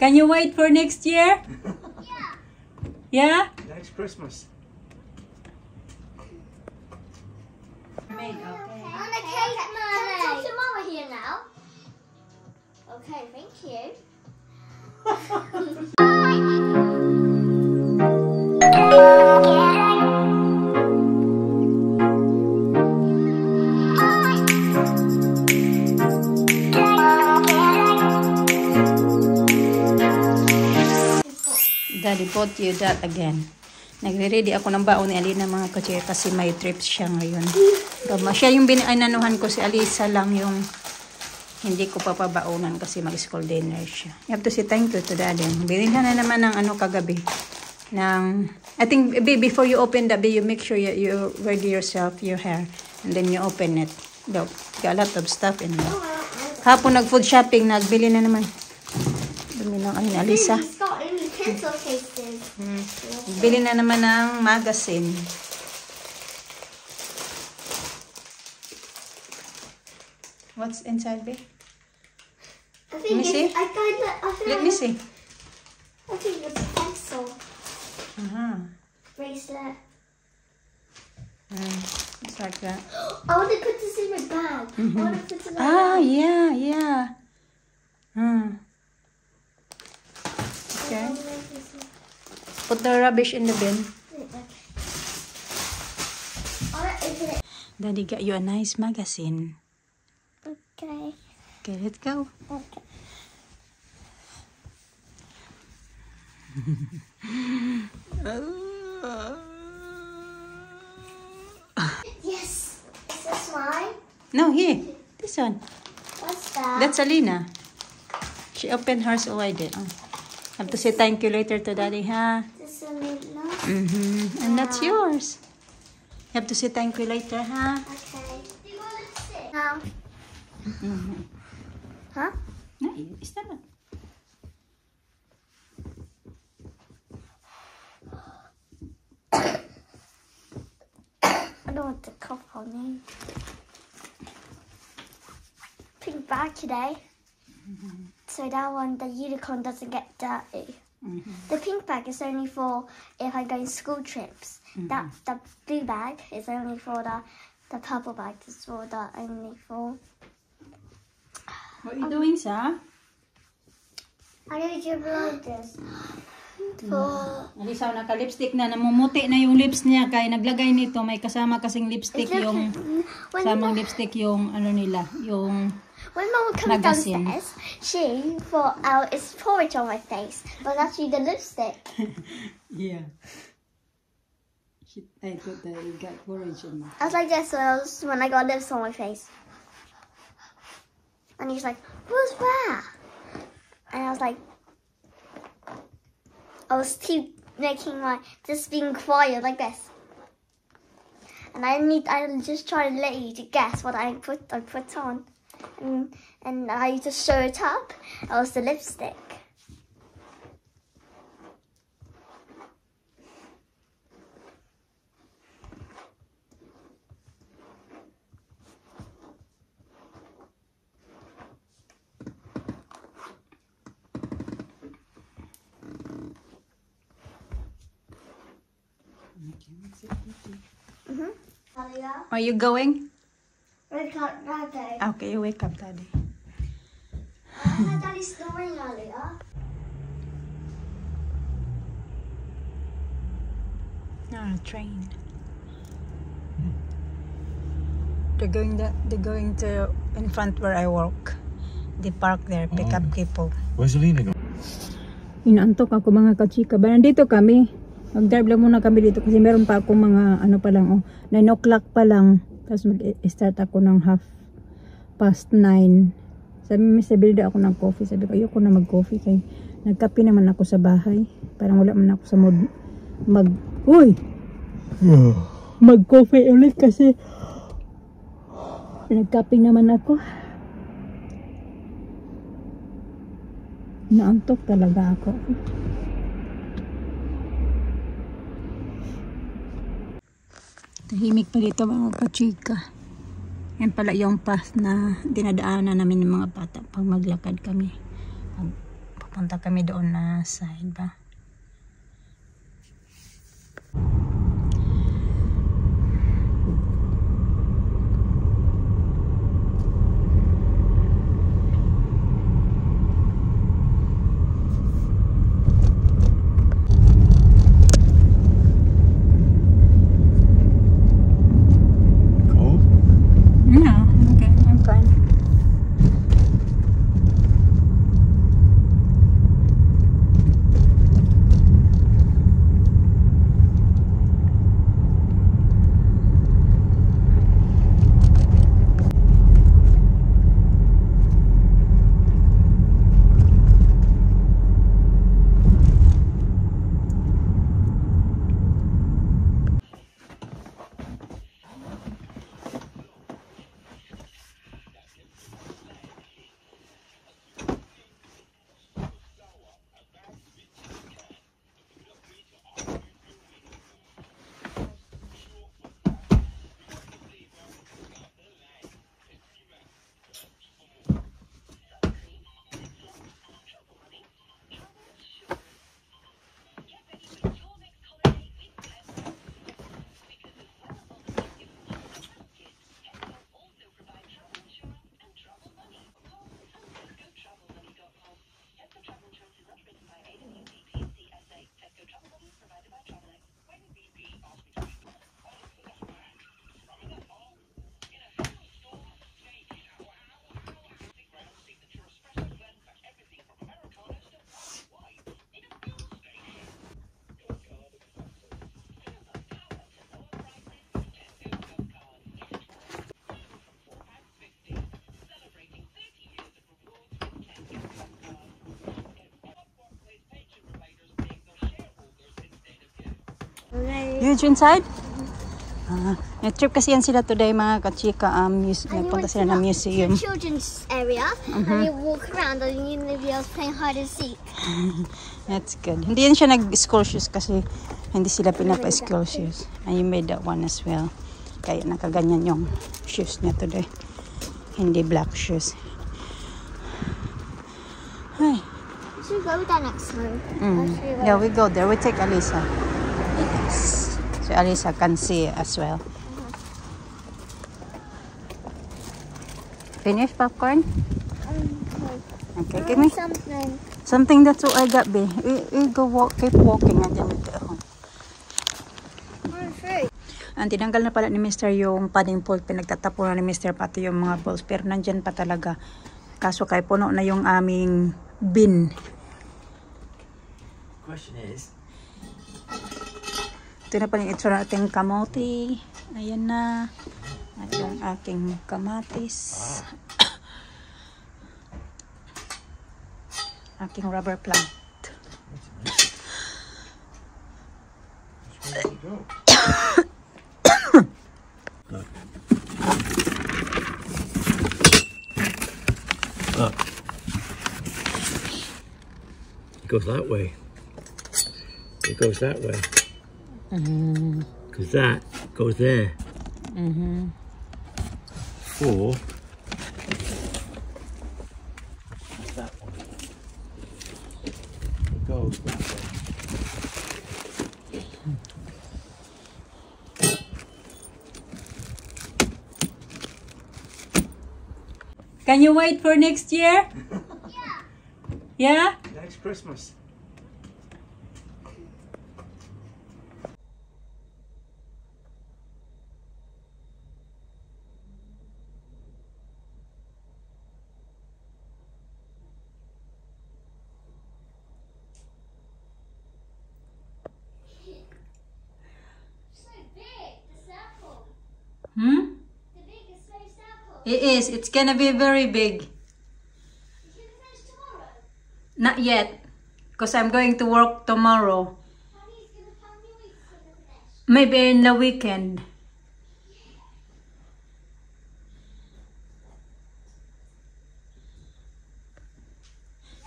Can you wait for next year? Yeah? Next Christmas. Made, okay. On the cake, Mummy. Can I talk to Mama here now? Okay, thank you. Daddy bought you that again. Nagre-ready ako ng baon ni Alina mga kachika kasi may trips siya ngayon. Siya yung inanuhan ko, si Alisa lang yung hindi ko papabaonan kasi mag-school dinner siya. You have to say thank you to Daddy. Binilhan na naman ng ano kagabi. I think before you open that, you make sure you ready yourself, your hair. And then you open it. Look, got a lot of stuff in there. Hapon nag-food shopping, nagbili na naman. Dumi ng ano ni Alisa. Pencil cases. Bili na naman ng magazine. What's inside, babe? I think it's, Let me see. I think it's a pencil bracelet. It's like that. I want to put this in my bag. I want to put it in my bag. Yeah. Okay. Put the rubbish in the bin. Daddy got you a nice magazine. Okay. Okay, let's go. Okay. Yes. Is this mine? No, here. This one. What's that? That's Alina. She opened hers already. Have to say thank you later to Daddy, huh? This is Alina. And that's yours. You have to say thank you later, huh? Okay. Do you want to sit now? Huh? No, it's not. I don't want the cough on me. Pink bag today. So that one, the unicorn doesn't get dirty. The pink bag is only for if I go on school trips. The blue bag is only for the purple bag is for only for. What are you doing, sir? I need to blow this. Alisa, naka-lipstick na. Namumuti na yung lips niya. Kaya naglagay nito. May kasama kasing lipstick yung... Kasamang lipstick yung ano nila. Yung... When Mama comes downstairs, she thought, it's porridge on my face, but that's actually the lipstick. Yeah. I thought that you got porridge in there. I was like this when I got lips on my face. And he's like, who's where? And I was like, I was just being quiet like this. And I just try to let you to guess what I put on. And I just show it up. It was the lipstick. Are you going? Wake up, Daddy. Okay, wake up, Daddy. I heard Daddy snoring earlier. Train. They're going to in front where I work. They park there, pick up people. Where's Alina going? Inaantok ako mga kachika. Ba nandito kami. Mag-drive lang muna kami dito kasi meron pa ako mga ano pa lang 9 o'clock pa lang. Tapos mag-start ako ng 9:30. Sabi mo, Bilda ako ng coffee. Sabi ko, ayoko na mag-coffee kay nagkape naman ako sa bahay. Parang wala man ako sa mood mag-coffee ulit kasi nagkape naman ako. Naantok talaga ako. Tahimik pa dito mga kachika. Yan pala yung path na dinadaanan namin ng mga bata pag maglakad kami. Punta kami doon na side ba. Huge inside? Trip kasi yan sila today mga kachika. Punta sila ng museum. The children's area and you walk around and you know you're playing hide and seek. That's good. Hindi yan siya nag-school shoes kasi hindi sila pinapa-school shoes. And you made that one as well. Kaya nakaganyan yung shoes niya today. Hindi black shoes. Hi. Should we go there next time? Yeah, we go there. We take Alisa. So Alisa can see it as well. Finish popcorn? Okay, give me something that's what I got, be. We go walk, keep walking and then we get home. Tinanggal na pala ni Mr. yung padding pool. Pinagtatapunan ni Mr. pati yung mga balls. Pero nandyan pa talaga. Kaso kay puno na yung aming bin. Question is, ito na pa yung itsura nating kamote. Ayan na. At yung aking kamatis. Aking rubber plant. where did it go? Look. Look. It goes that way. It goes that way. Because that goes there. 4. That one. It goes that way. Can you wait for next year? Yeah? Next Christmas. It is. It's gonna be very big. Not yet. Because I'm going to work tomorrow. Maybe in the weekend.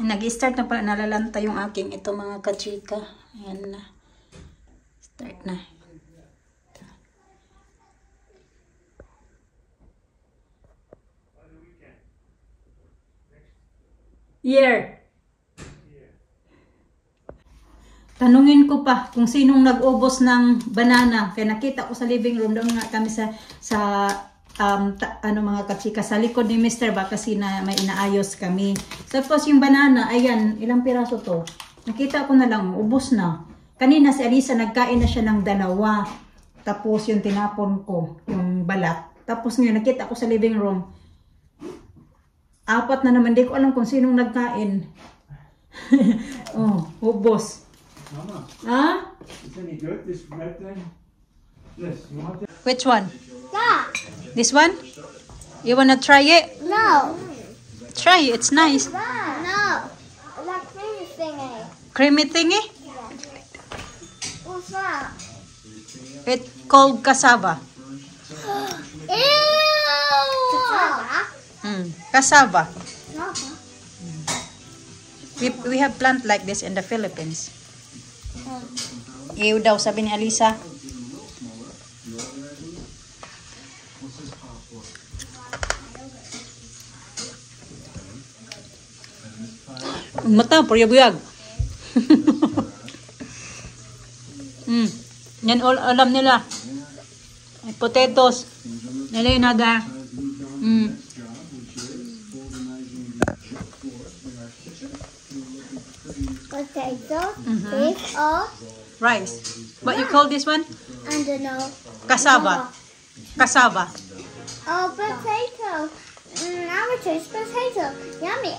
Nag-start na pala. Nalalanta yung aking ito mga kachika. Ayan na. Start na. Year. tanungin ko pa kung sinong nag-ubos ng banana. Kaya nakita ko sa living room, doon nga kami sa mga kachika, sa likod ni Mr. ba kasi na may inaayos kami. Tapos yung banana, ayan, ilang piraso to? Nakita ko na lang, ubos na. Kanina si Alisa, nagkain na siya ng 2. Tapos yung tinapon ko, yung balat. Tapos ngayon, nakita ko sa living room, 4 na naman. Di ko alam kung sinong nagkain. Oh, ubos. Mama, Ah? is any good, this red thing? Yes, you want that? Which one? Yeah. This one? You wanna try it? No. Try it, it's nice. No. That creamy thingy. Creamy thingy? What's that? It's called cassava. Ew! Cassava. We have plant like this in the Philippines. Ew daw, sabi ni Alisa. Mata, puyag-puyag. Yan all alam nila. Potatoes. Nila yung nada. Potato, beef, or Rice. What you call this one? I don't know. Cassava. Cassava. Oh, potato. I would choose potato. Yummy.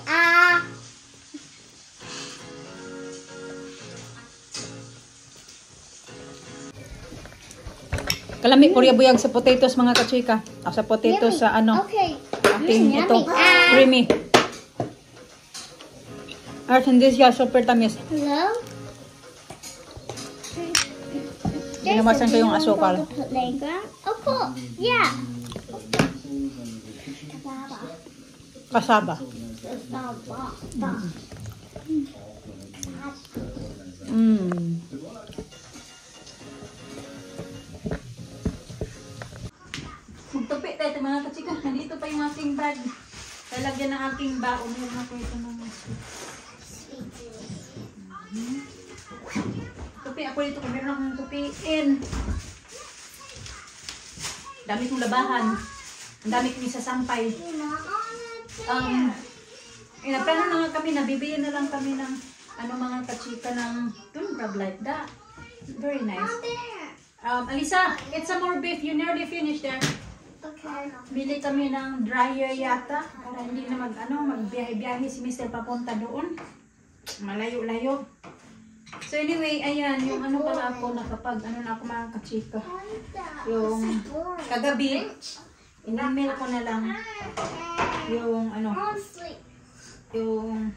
Kalami, puyag-puyag sa potatoes mga kachika. Sa potatoes sa ano. Okay. Ating Yummy. ito. Creamy. Art hindi siya super tamis. Hello? Binamasan ko yung asukal. Playground? Of course. Yeah. Cassava. Magtupi tayo mga kachika. Nandito pa yung aking bag. Lalagyan ng aking baon. Meron ako ito mga tupi. Ako dito kung meron akong tupiin. Dami kong labahan. Ang dami kong isasampay. Plano na nga kami, nabibili na lang kami ng mga kachika ng grab like that. Very nice. Alisa, get some more beef. You nearly finished there. Okay. Bili kami ng dryer yata para hindi na magbiyahe-biyahe si Mr. papunta doon. Malayo-layo. So anyway, ayan, yung pala ako nakapag, na ako mga kachika. Yung kagabi, in-email ko na lang yung yung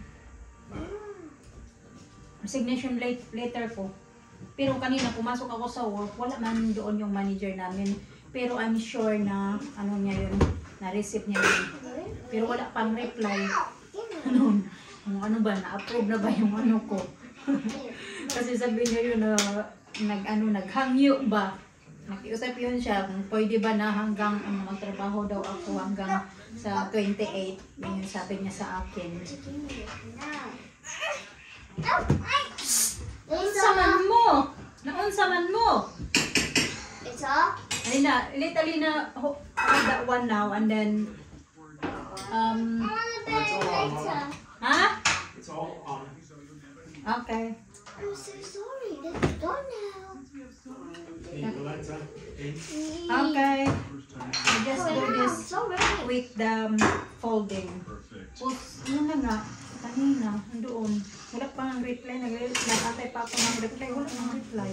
resignation letter ko. Pero kanina pumasok ako sa work, wala man doon yung manager namin. Pero I'm sure na niya yun, na-receive niya yun. Pero wala pang reply. Ano ba, na-approve na ba yung ko? Kasi sabi niya yun na naghangyo ba? Nakiusap yun siya kung pwede ba na hanggang magtrabaho daw ako hanggang sa 28. Yun sabi niya sa akin. Naunsaman mo! Naunsaman mo! Ito? Alina, hold that one now and then I want a bit later. huh? It's all on. Okay. I'm so sorry. It's gone now. Okay. I just do this Sorry. with the folding. Yun na nga, kanina, doon. Wala pa ng reply. Nag-atay pa ako ng reply. Wala ng reply.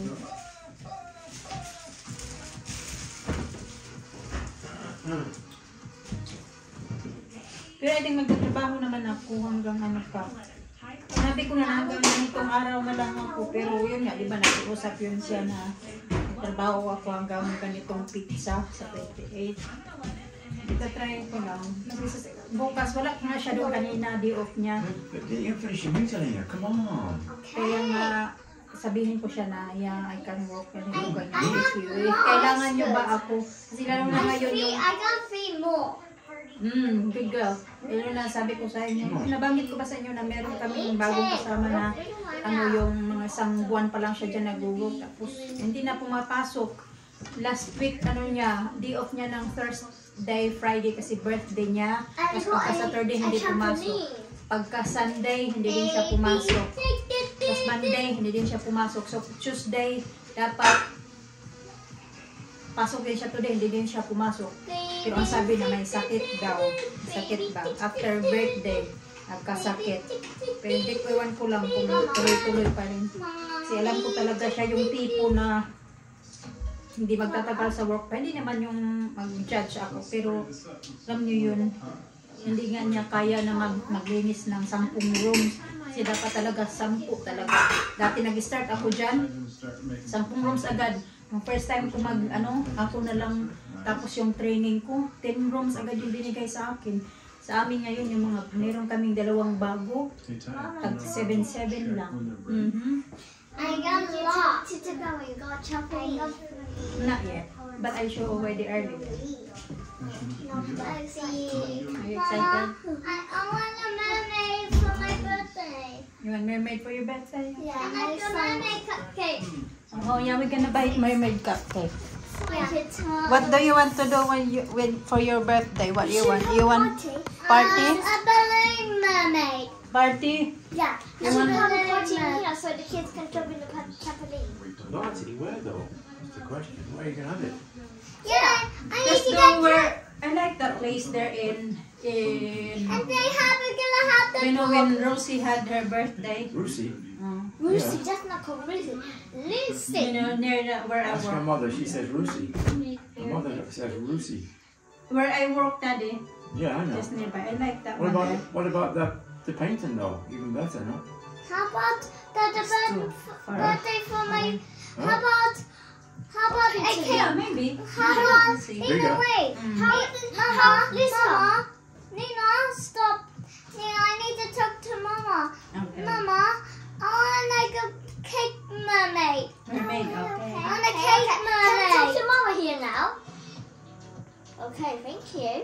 Pero I think magtatrabaho naman ako hanggang pa. Sabi ko na hanggang ganitong araw na lang ako. Pero yun nga, di ba nakiusap yun siya na trabaho ako hanggang ganitong pizza sa 28. Itatry ko lang. Bukas, wala nga siya doon kanina, day off niya. But you're finishing meeting here. Come on. Kaya nga, sabihin ko siya na, yeah, I can work ganito, ganyan. Kailangan nyo ba ako? Kasi lalo na ngayon yung... I got 3 more. Good girl. Yun na sabi ko sa inyo. Nabanggit ko ba sa inyo na meron kaming bagong kasama na yung mga isang buwan pa lang siya dyan nagugog. Tapos hindi na pumapasok. Last week, day off niya ng Thursday, Friday kasi birthday niya. Tapos pagka Saturday, hindi pumasok. Pagka Sunday, hindi din siya pumasok. Tapos Monday, hindi din siya pumasok. So Tuesday, dapat pasok din siya today, hindi din siya pumasok. Pero ang sabi na may sakit daw. Sakit ba? After birthday, nagkasakit. Pero hindi ko iwan ko lang kung tuloy-tuloy pa rin. Kasi alam ko talaga siya yung tipo na hindi magtatagal sa work pa. Hindi naman yung mag-judge ako. Pero alam niyo yun, hindi nga niya kaya na maglinis ng 10 rooms. Kasi dapat talaga 10 talaga. Dati nag-start ako dyan, 10 rooms agad. Yung first time ko ako na lang, tapos yung training ko, 10 rooms agad yung binigay sa akin. Sa amin ngayon, yung meron kaming 2 bago, tag 7-7 lang. I got a lot. You got chocolate. Not yet, but I show already early. Are Are you excited? I want a mermaid for my birthday. You want mermaid for your birthday? Yeah, and I want a mermaid cupcake. Oh yeah, we're gonna buy mermaid cupcake. Yeah. What do you want to do for your birthday? What you want? You want party? A balloon mermaid. Party? Yeah. You want have a party here so the kids can jump in the trampoline. Party? Where though? That's the question. Where are you gonna have it? Yeah, I need Just to go get. where I like that place there in And they gonna have the. you know when Rosie had her birthday. Lucy. Lucy, that's not called Lucy. Lucy. You know near where I Ask her work. mother. She says Lucy. Her mother says Lucy. Where I work, Daddy. Yeah, I know. Just nearby. I like that What one. about there. what about the painting though? Even better, no? How about the too far. birthday for my? Huh? How about a Yeah, cake? maybe. How about See. in Bigger. a way? How Mama, Lisa, Nina, stop. Nina, I need to talk to Mama. Okay. Mama, I want like a cake mermaid. Mermaid, okay. I want a cake mermaid. Can I talk to Mama here now? Okay, thank you.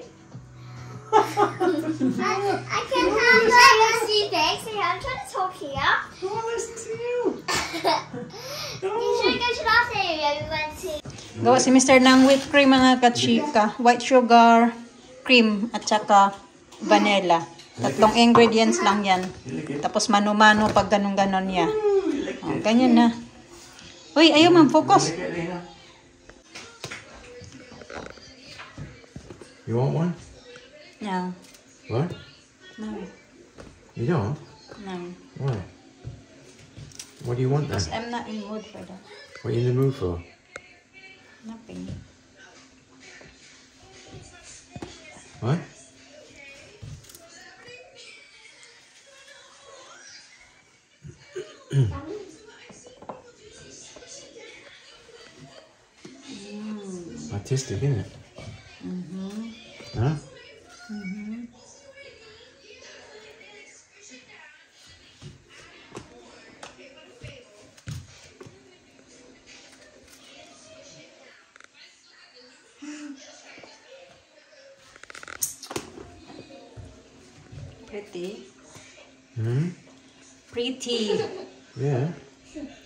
I can have a few things. Yeah, I'm trying to talk here. Who will listen to you? You should go to last area we went to. Gawa si Mr. ng whipped cream mga kachika. White sugar, cream, at saka vanilla. 3 ingredients lang yan. Tapos mano-mano pag ganun-ganon niya. Oh, ganyan na. Uy, ayaw man, focus. Lick it, Lena. You want one? No. What? No. You don't? No. Why? What do you want then? Because I'm not in mood for that. What are you in the mood for? Nothing. What? Artistic, isn't it? Huh? Pretty. Hmm? Pretty. Yeah.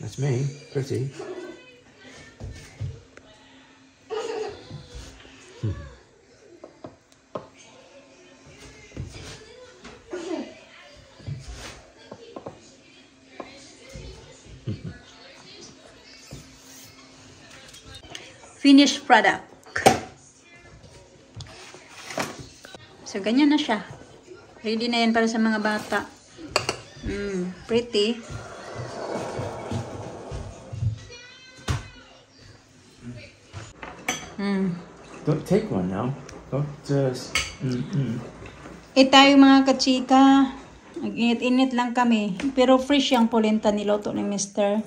That's me. Pretty. Finished product. So, ganyan na siya. Ready na yan para sa mga bata. Pretty. Don't take one now. Don't Tayo mga kachika. Nag-init-init lang kami. Pero fresh yung polenta niloto ni Mr.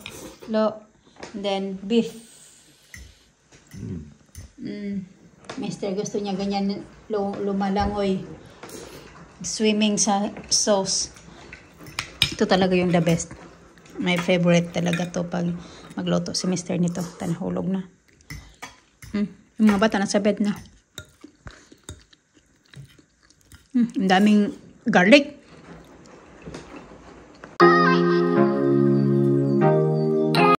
Then, beef. Mr. gusto niya ganyan lumalangoy. Swimming sa sauce. Ito talaga yung the best. My favorite talaga to pag magluto si Mr. nito. Tanahulog na. Yung mga bata nasa bed na. Ang daming garlic.